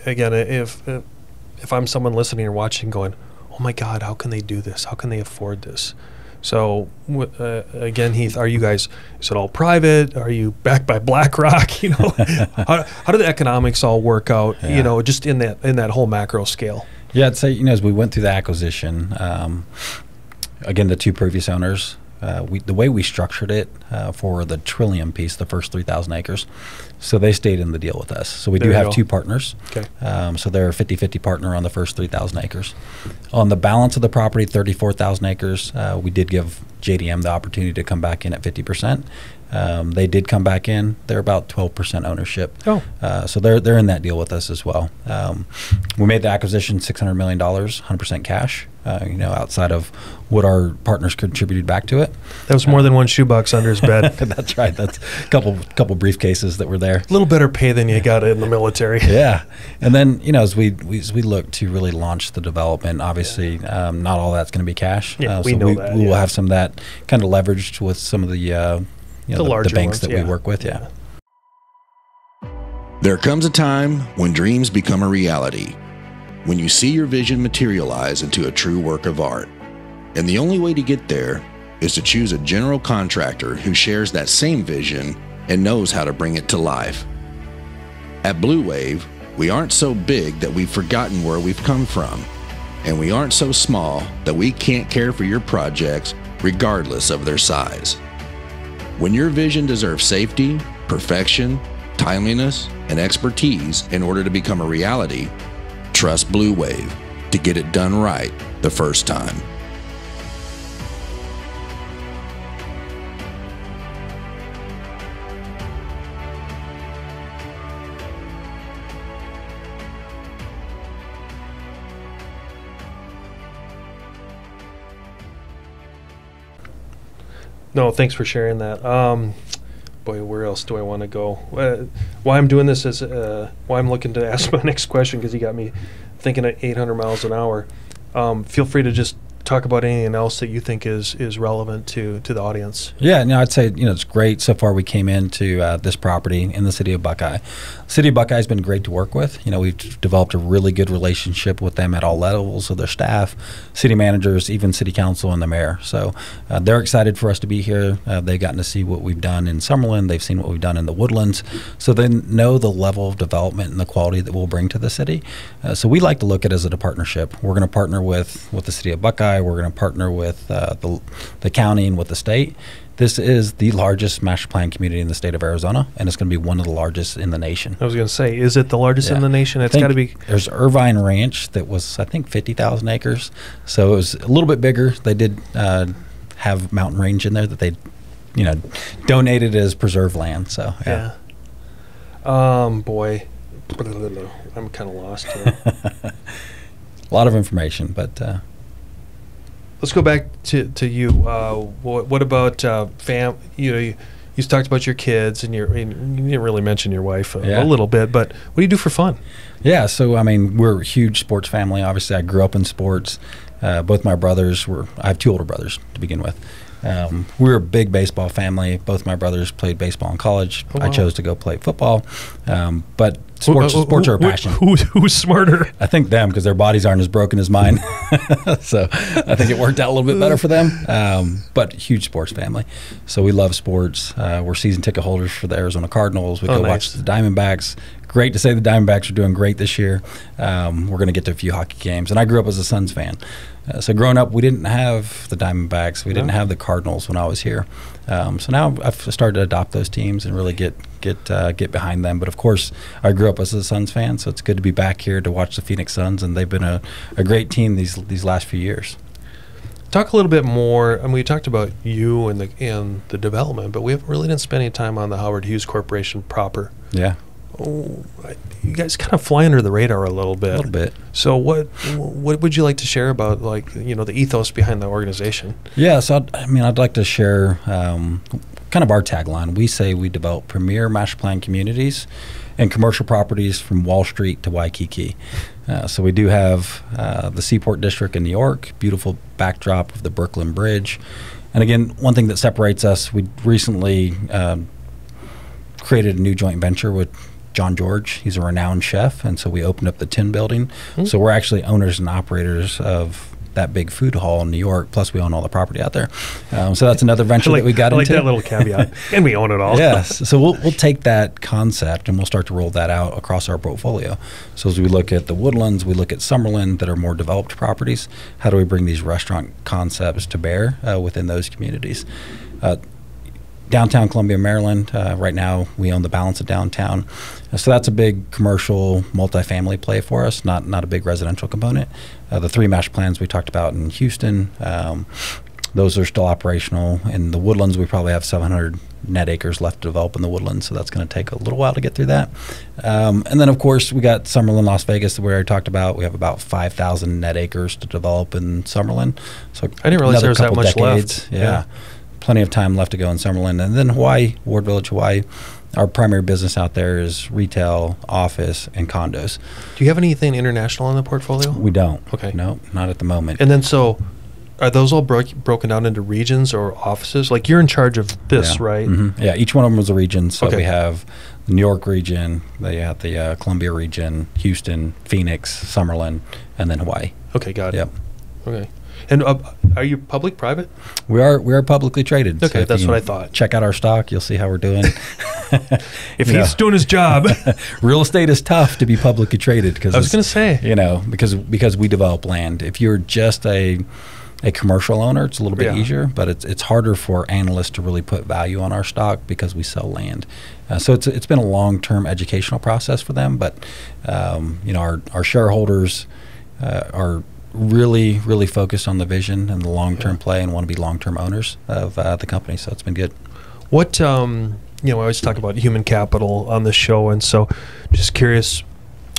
again, if I'm someone listening or watching, going, oh my God, how can they do this? How can they afford this? So again, Heath, are you guys, is it all private? Are you backed by BlackRock? How do the economics all work out, just in that whole macro scale? Yeah, I'd say, as we went through the acquisition, again, the two previous owners, the way we structured it for the Trillium piece, the first 3,000 acres, so they stayed in the deal with us. So we do have two partners. Okay. So they're a 50-50 partner on the first 3,000 acres. On the balance of the property, 34,000 acres, we did give JDM the opportunity to come back in at 50%. They did come back in. They're about 12% ownership. Oh. So they're in that deal with us as well. We made the acquisition $600 million, 100% cash, outside of what our partners contributed back to it. That was more than one shoebox under his bed. That's right. That's a couple briefcases that were there. A little better pay than you got in the military. Yeah. And then, as we look to really launch the development, obviously, not all that's going to be cash. Yeah, we know that. We will have some of that kind of leveraged with some of the larger the banks ones, that we work with. Yeah. There comes a time when dreams become a reality, when you see your vision materialize into a true work of art. And the only way to get there is to choose a general contractor who shares that same vision and knows how to bring it to life. At Blue Wave, we aren't so big that we've forgotten where we've come from, and we aren't so small that we can't care for your projects regardless of their size. When your vision deserves safety, perfection, timeliness, and expertise in order to become a reality, trust Blue Wave to get it done right the first time. No, thanks for sharing that. Boy, where else do I want to go? Why I'm doing this is why I'm looking to ask my next question, because you got me thinking at 800 miles an hour. Feel free to just talk about anything else that you think is relevant to the audience. Yeah, no, I'd say it's great. So far, we came into this property in the City of Buckeye. City of Buckeye has been great to work with. We've developed a really good relationship with them at all levels of their staff, city managers, even city council and the mayor. So they're excited for us to be here. They've gotten to see what we've done in Summerlin. They've seen what we've done in the Woodlands. So they know the level of development and the quality that we'll bring to the city. So we like to look at it as a partnership. We're going to partner with the City of Buckeye. We're going to partner with the county and with the state. This is the largest master plan community in the state of Arizona, and it's going to be one of the largest in the nation. I was going to say, is it the largest in the nation? It's got to be. There's Irvine Ranch that was, I think, 50,000 acres. So it was a little bit bigger. They did have mountain range in there that they, donated as preserved land. So, yeah. Boy, I'm kind of lost here. A lot of information, but... Let's go back to you. What about fam? You talked about your kids, and you didn't really mention your wife a little bit. But what do you do for fun? Yeah, so we're a huge sports family. Obviously, I grew up in sports. Both my brothers I have two older brothers to begin with. We're a big baseball family. Both my brothers played baseball in college. Oh, wow. I chose to go play football, but sports are a passion. Who's smarter? I think them, because their bodies aren't as broken as mine. So I think it worked out a little bit better for them. But huge sports family. So we love sports. We're season ticket holders for the Arizona Cardinals. We go watch the Diamondbacks. great to say the Diamondbacks are doing great this year. We're going to get to a few hockey games. And I grew up as a Suns fan. So growing up, we didn't have the Diamondbacks. We didn't have the Cardinals when I was here. So now I've started to adopt those teams and really get behind them. But of course, I grew up as a Suns fan, so it's good to be back here to watch the Phoenix Suns, and they've been a great team these last few years. Talk a little bit more. I mean, we talked about you and the development, but we really didn't spend any time on the Howard Hughes Corporation proper. Yeah. You guys kind of fly under the radar a little bit. A little bit. So what would you like to share about, like, the ethos behind the organization? Yeah, so I'd like to share kind of our tagline. We say we develop premier master plan communities and commercial properties from Wall Street to Waikiki. So we do have the Seaport District in New York, beautiful backdrop of the Brooklyn Bridge. And again, one thing that separates us, we recently created a new joint venture with John George. He's a renowned chef, and so we opened up the Tin Building. So we're actually owners and operators of that big food hall in New York, plus we own all the property out there. So that's another venture that we got into. I like that little caveat. And we own it all. Yes. So we'll take that concept and we'll start to roll that out across our portfolio. So as we look at the Woodlands, we look at Summerlin that are more developed properties, how do we bring these restaurant concepts to bear within those communities? Downtown Columbia, Maryland, right now we own the balance of downtown. So that's a big commercial multifamily play for us, not a big residential component. The 3 master plans we talked about in Houston, those are still operational. In the Woodlands, we probably have 700 net acres left to develop in the Woodlands, so that's going to take a little while to get through that. And then, of course, we got Summerlin, Las Vegas, that we already talked about. We have about 5,000 net acres to develop in Summerlin. So I didn't realize there was that much left. Yeah. Plenty of time left to go in Summerlin. And then Hawaii, Ward Village, Hawaii, our primary business out there is retail, office, and condos. Do you have anything international in the portfolio? We don't. Okay. No, not at the moment. And then so are those all broken down into regions or offices? Like, you're in charge of this, right? Mm-hmm. Yeah, each one of them is a region. So Okay. we have the New York region, they have the Columbia region, Houston, Phoenix, Summerlin, and then Hawaii. Okay, got it. Yep. Okay. And are you public, private? We are publicly traded. Okay, if that's you what I thought. Check out our stock, you'll see how we're doing. If he's doing his job. Real estate is tough to be publicly traded because I was going to say, because we develop land. If you're just a commercial owner, it's a little bit easier, but it's harder for analysts to really put value on our stock because we sell land. So it's been a long-term educational process for them, but our shareholders are really, really focused on the vision and the long-term play and want to be long-term owners of the company. So it's been good. What we always talk about human capital on this show, and so just curious,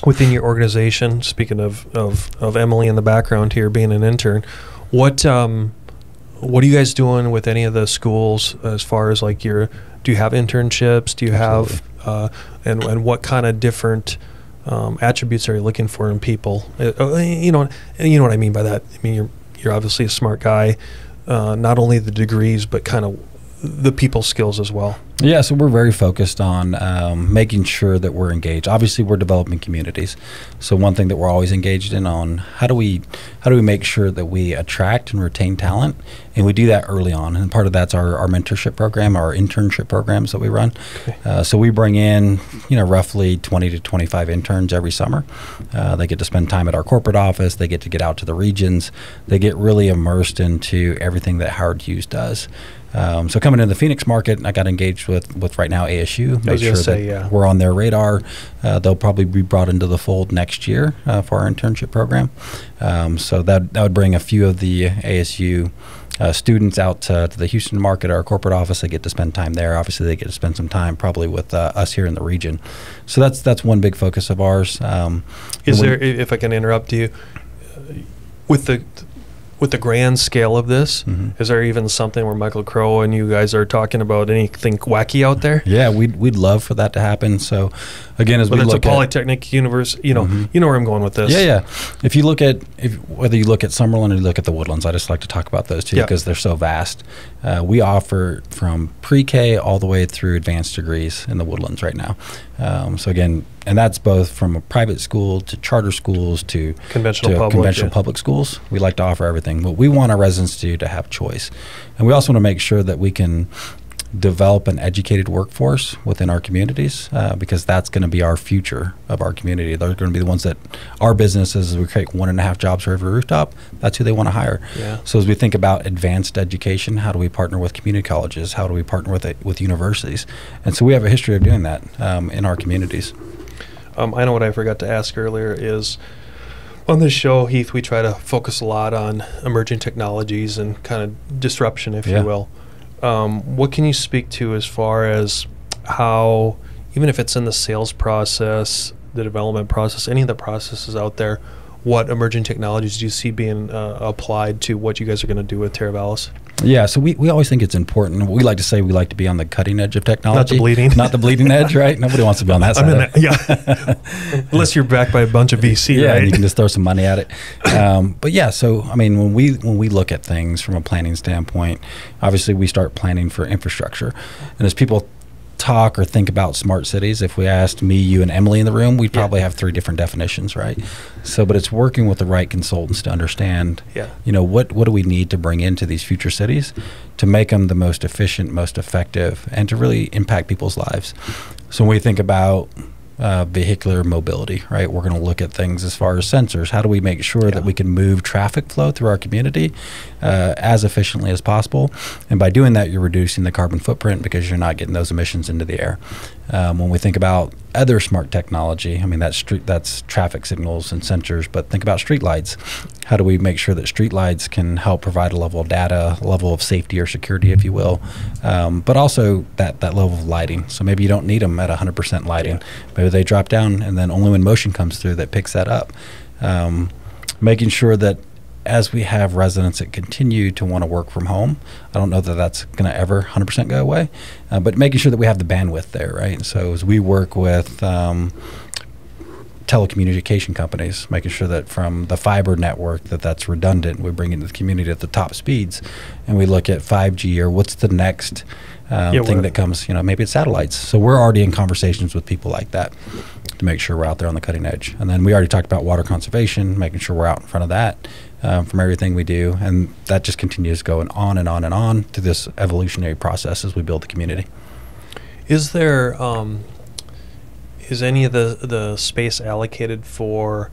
within your organization, speaking of Emily in the background here being an intern, what are you guys doing with any of the schools as far as, like, do you have internships? Do you Absolutely. have and what kind of different attributes are you looking for in people? You know what I mean by that. I mean, you're obviously a smart guy, not only the degrees but kind of the people skills as well. Yeah, so we're very focused on making sure that we're engaged. Obviously, we're developing communities. So one thing that we're always engaged in on how do we make sure that we attract and retain talent, and we do that early on. And part of that's our mentorship program, our internship programs that we run. Okay. So we bring in roughly 20 to 25 interns every summer. They get to spend time at our corporate office. They get to the regions. They get really immersed into everything that Howard Hughes does. So coming into the Phoenix market, I got engaged with right now ASU. Make sure that we're on their radar. They'll probably be brought into the fold next year for our internship program. So that would bring a few of the ASU students out to the Houston market, our corporate office. They get to spend time there. Obviously, they get to spend some time probably with us here in the region. So that's one big focus of ours. Is there, if I can interrupt you, with the grand scale of this, is there even something where Michael Crow and you guys are talking about anything wacky out there? Yeah, we'd love for that to happen. So again, as we look at it's a polytechnic university, you know where I'm going with this. Yeah. If you look at whether you look at Summerlin or you look at the Woodlands, I just like to talk about those two because they're so vast. We offer from pre-K all the way through advanced degrees in the Woodlands right now. So again, and that's both from a private school to charter schools to conventional public schools. We like to offer everything. But we want our residents to have choice. And we also want to make sure that we can develop an educated workforce within our communities, because that's going to be our future of our community. They're going to be the ones that our businesses, we create 1.5 jobs for every rooftop. That's who they want to hire. Yeah. So as we think about advanced education, how do we partner with community colleges? How do we partner with universities? And so we have a history of doing that in our communities. I know what I forgot to ask earlier is, on this show, Heath, we try to focus a lot on emerging technologies and kind of disruption, if you will. What can you speak to as far as how, even if it's in the sales process, the development process, any of the processes out there, what emerging technologies do you see being applied to what you guys are going to do with Teravalis? Yeah, so we always think it's important. We like to say we like to be on the cutting edge of technology. Not the bleeding. Not the bleeding edge, right? Nobody wants to be on that side. Yeah. Unless you're backed by a bunch of VC, yeah, right? and you can just throw some money at it. But yeah, so I mean, when we look at things from a planning standpoint, obviously we start planning for infrastructure. And as people talk or think about smart cities, if we asked me, you, and Emily in the room, we'd probably have 3 different definitions, right? So, but it's working with the right consultants to understand, you know, what do we need to bring into these future cities to make them the most efficient, most effective, and to really impact people's lives. So when we think about vehicular mobility, right? We're going to look at things as far as sensors. How do we make sure that we can move traffic flow through our community as efficiently as possible? And by doing that, you're reducing the carbon footprint because you're not getting those emissions into the air. When we think about other smart technology, I mean, that's traffic signals and sensors, but think about street lights. How do we make sure that street lights can help provide a level of data, a level of safety or security, if you will, but also that level of lighting. So maybe you don't need them at 100% lighting. Maybe they drop down, and then only when motion comes through that picks that up. Making sure that as we have residents that continue to want to work from home, I don't know that that's going to ever 100% go away, but making sure that we have the bandwidth there, right? So as we work with telecommunication companies, making sure that from the fiber network that's redundant, we bring into the community at the top speeds, and we look at 5G or what's the next thing that comes, you know, maybe it's satellites. So we're already in conversations with people like that to make sure we're out there on the cutting edge. And then we already talked about water conservation, making sure we're out in front of that from everything we do. And that just continues going on and on and on through this evolutionary process as we build the community. Is there, is any of the space allocated for,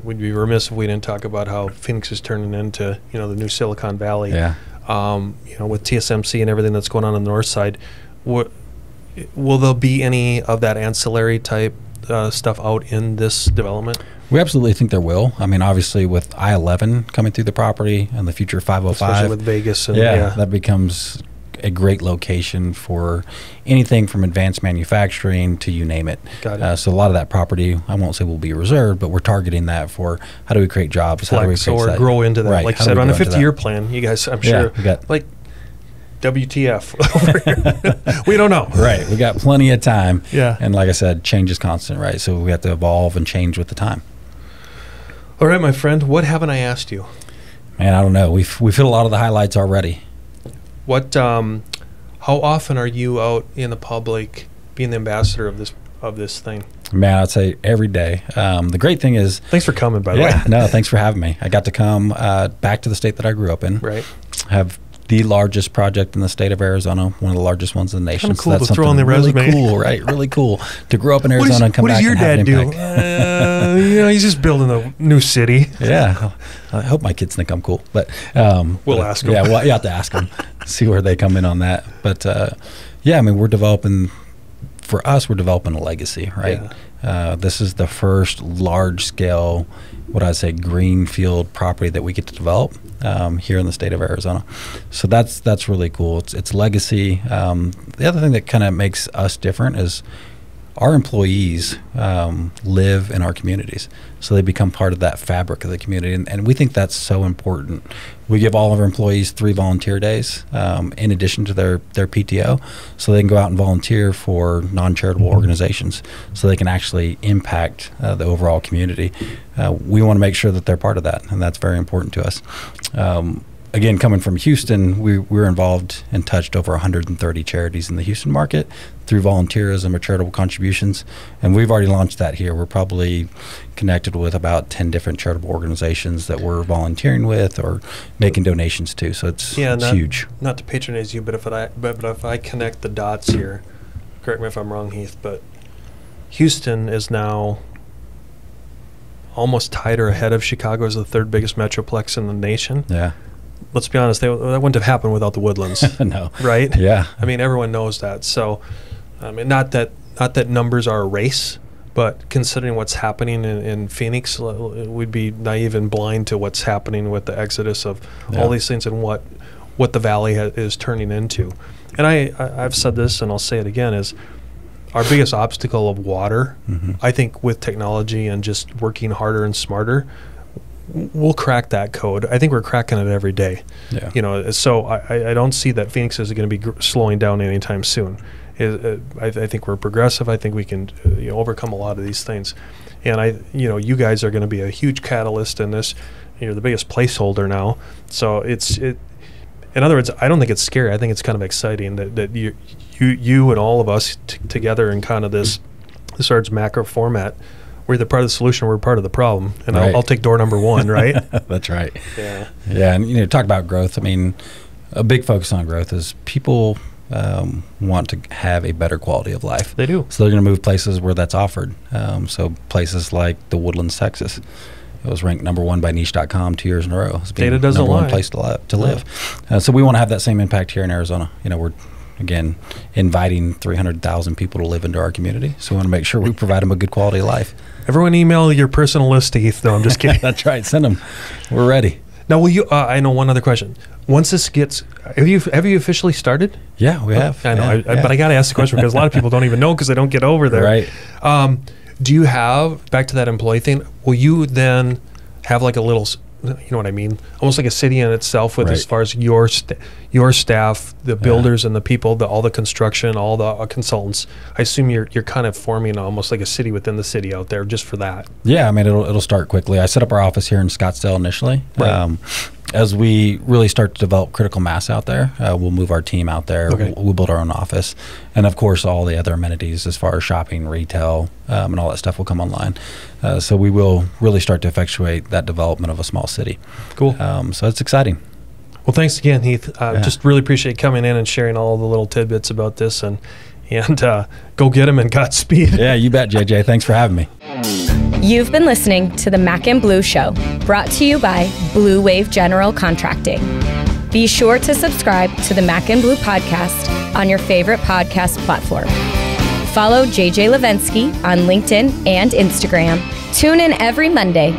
we'd be remiss if we didn't talk about how Phoenix is turning into, you know, the new Silicon Valley. Yeah. You know, with TSMC and everything that's going on the north side, will there be any of that ancillary type stuff out in this development? We absolutely think there will. I mean, obviously with I-11 coming through the property and the future 505. Especially with Vegas. And that becomes a great location for anything from advanced manufacturing to you name it. Got it. So a lot of that property, I won't say will be reserved, but we're targeting that for how do we create jobs, how do we create or grow into that. Right. Like you said, on a 50-year plan, you guys, I'm sure, we got like WTF over here. We don't know. Right. We got plenty of time. Yeah. And like I said, change is constant, right? So we have to evolve and change with the time. All right, my friend, what haven't I asked you? Man, I don't know. We've hit a lot of the highlights already. What, how often are you out in the public being the ambassador of this thing? Man, I'd say every day. The great thing is... Thanks for coming, by the way. No, thanks for having me. I got to come back to the state that I grew up in. Right. Have the largest project in the state of Arizona, one of the largest ones in the nation. Kind of cool so that's to throw on the really resume. Cool, right? Really cool to grow up in Arizona and come back and have an impact. What does your dad do? You know, he's just building a new city. Yeah. I hope my kids think I'm cool. But we'll ask them. Yeah, well, you have to ask them, see where they come in on that. But yeah, I mean, we're developing a legacy, right? Yeah. This is the first large-scale, what I'd say, greenfield property that we get to develop here in the state of Arizona. So that's really cool. It's legacy. The other thing that kind of makes us different is our employees live in our communities, so they become part of that fabric of the community, and we think that's so important. We give all of our employees 3 volunteer days in addition to their PTO, so they can go out and volunteer for non-charitable organizations, so they can actually impact the overall community. We want to make sure that they're part of that, and that's very important to us. again, coming from Houston, we were involved and touched over 130 charities in the Houston market through volunteerism or charitable contributions. And we've already launched that here. We're probably connected with about 10 different charitable organizations that we're volunteering with or making donations to. So it's huge. Not to patronize you, but if I connect the dots here, correct me if I'm wrong, Heath, but Houston is now almost tied or ahead of Chicago as the third biggest metroplex in the nation. Yeah. Let's be honest, that wouldn't have happened without the Woodlands. No. Right? Yeah. I mean, everyone knows that. So, I mean, not that numbers are a race, but considering what's happening in Phoenix, we'd be naive and blind to what's happening with the exodus of all these things and what the valley is turning into. And I've said this, and I'll say it again, is our biggest obstacle of water, I think with technology and just working harder and smarter, we'll crack that code. I think we're cracking it every day. Yeah. You know, so I don't see that Phoenix is going to be slowing down anytime soon. I think we're progressive. I think we can overcome a lot of these things. And you guys are going to be a huge catalyst in this. You're the biggest placeholder now. So in other words, I don't think it's scary. I think it's kind of exciting that you and all of us together in kind of this large macro format. We're either part of the solution or we're part of the problem. And right. I'll take door number one, right? That's right. Yeah. Yeah, and talk about growth. I mean, a big focus on growth is people want to have a better quality of life. They do. So they're going to move places where that's offered. So places like the Woodlands, Texas. It was ranked number 1 by niche.com 2 years in a row. Data doesn't number lie. one place to live. So we want to have that same impact here in Arizona. We're again inviting 300,000 people to live into our community. So we want to make sure we provide them a good quality of life. Everyone email your personal list to Heath. No, I'm just kidding. That's right. Send them. We're ready. Now, will you? I know one other question. Once this gets, have you officially started? Yeah, we have. I know, Yeah. but I got to ask the question because a lot of people don't even know because they don't get over there. Right. Do you have, back to that employee thing, will you then have like a little, you know what I mean? Almost like a city in itself with as far as your staff, the builders and the people, all the construction, all the consultants. I assume you're kind of forming almost like a city within the city out there just for that. Yeah, I mean, it'll start quickly. I set up our office here in Scottsdale initially. Right. As we really start to develop critical mass out there, we'll move our team out there. Okay. We'll build our own office. And, of course, all the other amenities as far as shopping, retail, and all that stuff will come online. So we will really start to effectuate that development of a small city. Cool. So it's exciting. Well, thanks again, Heath. Just really appreciate coming in and sharing all the little tidbits about this. And go get them and Godspeed. Yeah, you bet, JJ. Thanks for having me. You've been listening to the Mac and Blue Show, brought to you by Blue Wave General Contracting. Be sure to subscribe to the Mac and Blue podcast on your favorite podcast platform. Follow JJ Levinsky on LinkedIn and Instagram. Tune in every Monday